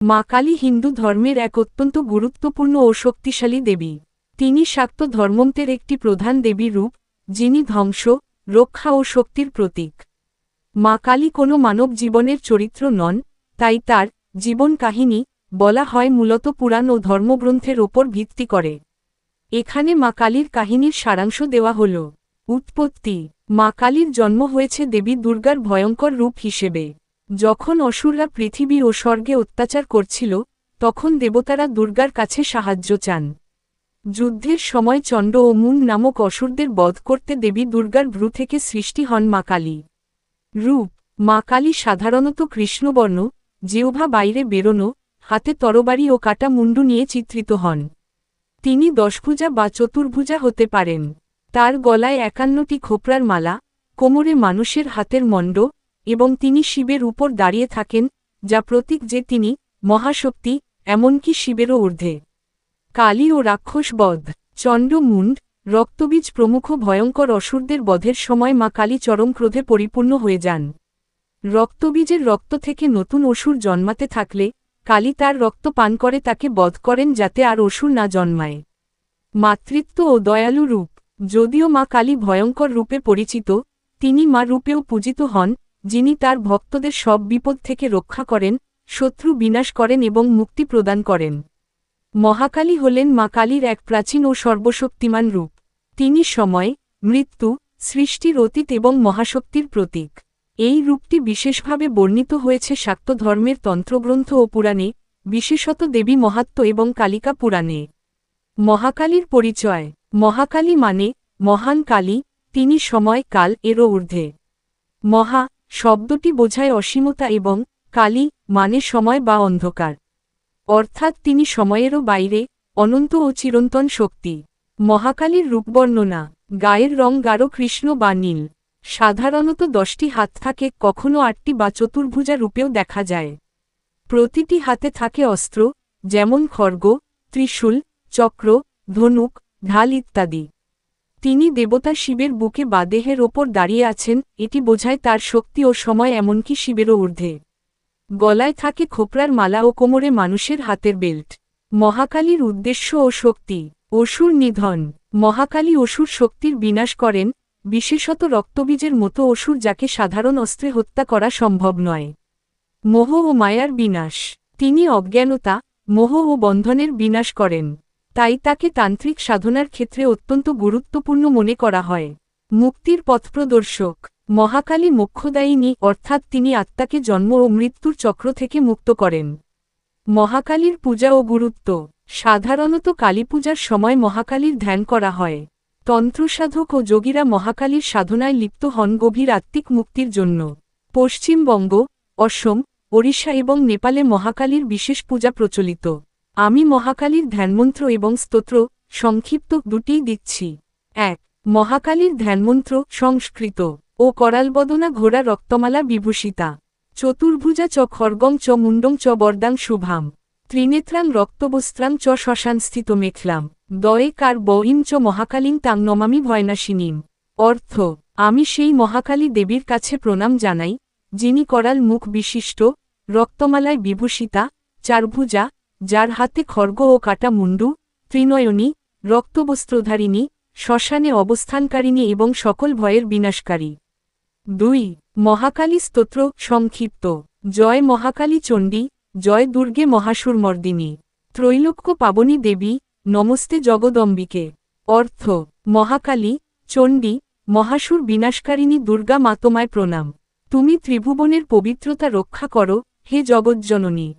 মা কালী হিন্দু ধর্মের এক অত্যন্ত গুরুত্বপূর্ণ ও শক্তিশালী দেবী। তিনি শাক্ত ধর্মন্তের একটি প্রধান দেবী রূপ, যিনি ধ্বংস, রক্ষা ও শক্তির প্রতীক। মা কালী কোনো মানব জীবনের চরিত্র নন, তাই তার জীবন কাহিনী বলা হয় মূলত পুরাণ ও ধর্মগ্রন্থের ওপর ভিত্তি করে। এখানে মা কালীর কাহিনীর সারাংশ দেওয়া হল। উৎপত্তি: মা কালীর জন্ম হয়েছে দেবী দুর্গার ভয়ঙ্কর রূপ হিসেবে। যখন অসুররা পৃথিবী ও স্বর্গে অত্যাচার করছিল, তখন দেবতারা দুর্গার কাছে সাহায্য চান। যুদ্ধের সময় চণ্ড ও মুন নামক অসুরদের বধ করতে দেবী দুর্গার ভ্রু থেকে সৃষ্টি হন মা কালী। রূপ: মা কালী সাধারণত কৃষ্ণবর্ণ, জিহ্বা বাইরে বেরোনো, হাতে তরবারি ও কাটা মুন্ডু নিয়ে চিত্রিত হন। তিনি দশভুজা বা চতুর্ভুজা হতে পারেন। তার গলায় 51টি খোপরার মালা, কোমরে মানুষের হাতের মণ্ড, এবং তিনি শিবের উপর দাঁড়িয়ে থাকেন, যা প্রতীক যে তিনি মহাশক্তি, এমনকি শিবেরও ঊর্ধ্বে। কালী ও রাক্ষস বধ: চণ্ড, মুন্ড, রক্তবীজ প্রমুখ ভয়ঙ্কর অসুরদের বধের সময় মা কালী চরম ক্রোধে পরিপূর্ণ হয়ে যান। রক্তবীজের রক্ত থেকে নতুন অসুর জন্মাতে থাকলে কালী তার রক্ত পান করে তাকে বধ করেন যাতে আর অসুর না জন্মায়। মাতৃত্ব ও দয়ালু রূপ: যদিও মা কালী ভয়ঙ্কর রূপে পরিচিত, তিনি মা রূপেও পূজিত হন, যিনি তার ভক্তদের সব বিপদ থেকে রক্ষা করেন, শত্রু বিনাশ করেন এবং মুক্তি প্রদান করেন। মহাকালী হলেন মা কালীর এক প্রাচীন ও সর্বশক্তিমান রূপ। তিনি সময়, মৃত্যু, সৃষ্টির অতীত এবং মহাশক্তির প্রতীক। এই রূপটি বিশেষভাবে বর্ণিত হয়েছে শাক্ত ধর্মের তন্ত্রগ্রন্থ ও পুরাণে, বিশেষত দেবী মাহাত্ম্য এবং কালিকা পুরাণে। মহাকালীর পরিচয়: মহাকালী মানে মহান কালী, তিনি সময় কাল এরও ঊর্ধ্বে। মহা শব্দটি বোঝায় অসীমতা এবং কালী মানে সময় বা অন্ধকার, অর্থাৎ তিনি সময়েরও বাইরে, অনন্ত ও চিরন্তন শক্তি। মহাকালীর রূপবর্ণনা: গায়ের রং গাঢ় কৃষ্ণ বা নীল। সাধারণত 10টি হাত থাকে, কখনো 8টি বা চতুর্ভুজা রূপেও দেখা যায়। প্রতিটি হাতে থাকে অস্ত্র, যেমন খড়গ, ত্রিশূল, চক্র, ধনুক, ঢাল ইত্যাদি। তিনি দেবতা শিবের বুকে বা দেহের ওপর দাঁড়িয়ে আছেন, এটি বোঝায় তার শক্তি ও সময় এমনকি শিবেরও ঊর্ধ্বে। গলায় থাকে খোপরার মালা ও কোমরে মানুষের হাতের বেল্ট। মহাকালীর উদ্দেশ্য ও শক্তি: অসুর নিধন: মহাকালী অসুর শক্তির বিনাশ করেন, বিশেষত রক্তবীজের মতো অসুর যাকে সাধারণ অস্ত্রে হত্যা করা সম্ভব নয়। মোহ ও মায়ার বিনাশ: তিনি অজ্ঞানতা, মোহ ও বন্ধনের বিনাশ করেন, তাই তাকে তান্ত্রিক সাধনার ক্ষেত্রে অত্যন্ত গুরুত্বপূর্ণ মনে করা হয়। মুক্তির পথপ্রদর্শক: মহাকালী মোক্ষদায়িনী, অর্থাৎ তিনি আত্মাকে জন্ম ও মৃত্যুর চক্র থেকে মুক্ত করেন। মহাকালীর পূজা ও গুরুত্ব: সাধারণত কালীপূজার সময় মহাকালীর ধ্যান করা হয়। তন্ত্রসাধক ও যোগীরা মহাকালীর সাধনায় লিপ্ত হন গভীর আত্মিক মুক্তির জন্য। পশ্চিমবঙ্গ, অসম, ওড়িশা এবং নেপালে মহাকালীর বিশেষ পূজা প্রচলিত। আমি মহাকালীর ধ্যানমন্ত্র এবং স্তোত্র সংক্ষিপ্ত দুটিই দিচ্ছি। 1. মহাকালীর ধ্যানমন্ত্র সংস্কৃত ও করালবদনা ঘোড়া রক্তমালা বিভূষিতা। চতুর্ভুজা চ খর্গং চ মুন্ডং চ বরদাং শুভাম। ত্রিনেত্রাং রক্তবস্ত্রাং চ শ্মশানস্থিত মেখলাম। দয়ে কার বহিম চ মহাকালীং তাং নমামি ভয়নাশিনীম। অর্থ: আমি সেই মহাকালী দেবীর কাছে প্রণাম জানাই, যিনি করাল মুখ বিশিষ্ট, রক্তমালায় বিভূষিতা, চারভুজা, যার হাতে খড়গ ও কাটা মুন্ডু, ত্রিনয়নী, রক্তবস্ত্রধারিণী, শ্মশানে অবস্থানকারিণী এবং সকল ভয়ের বিনাশকারী। 2. মহাকালী স্তোত্র সংক্ষিপ্ত: জয় মহাকালী চণ্ডী, জয় দুর্গে মহাসুরমর্দিনী, ত্রৈলোক্য পাবনী দেবী, নমস্তে জগদম্বিকে। অর্থ: মহাকালী, চণ্ডী, মহাসুর বিনাশকারিণী দুর্গা মা, তোমায় প্রণাম। তুমি ত্রিভুবনের পবিত্রতা রক্ষা করো, হে জগজ্জননী।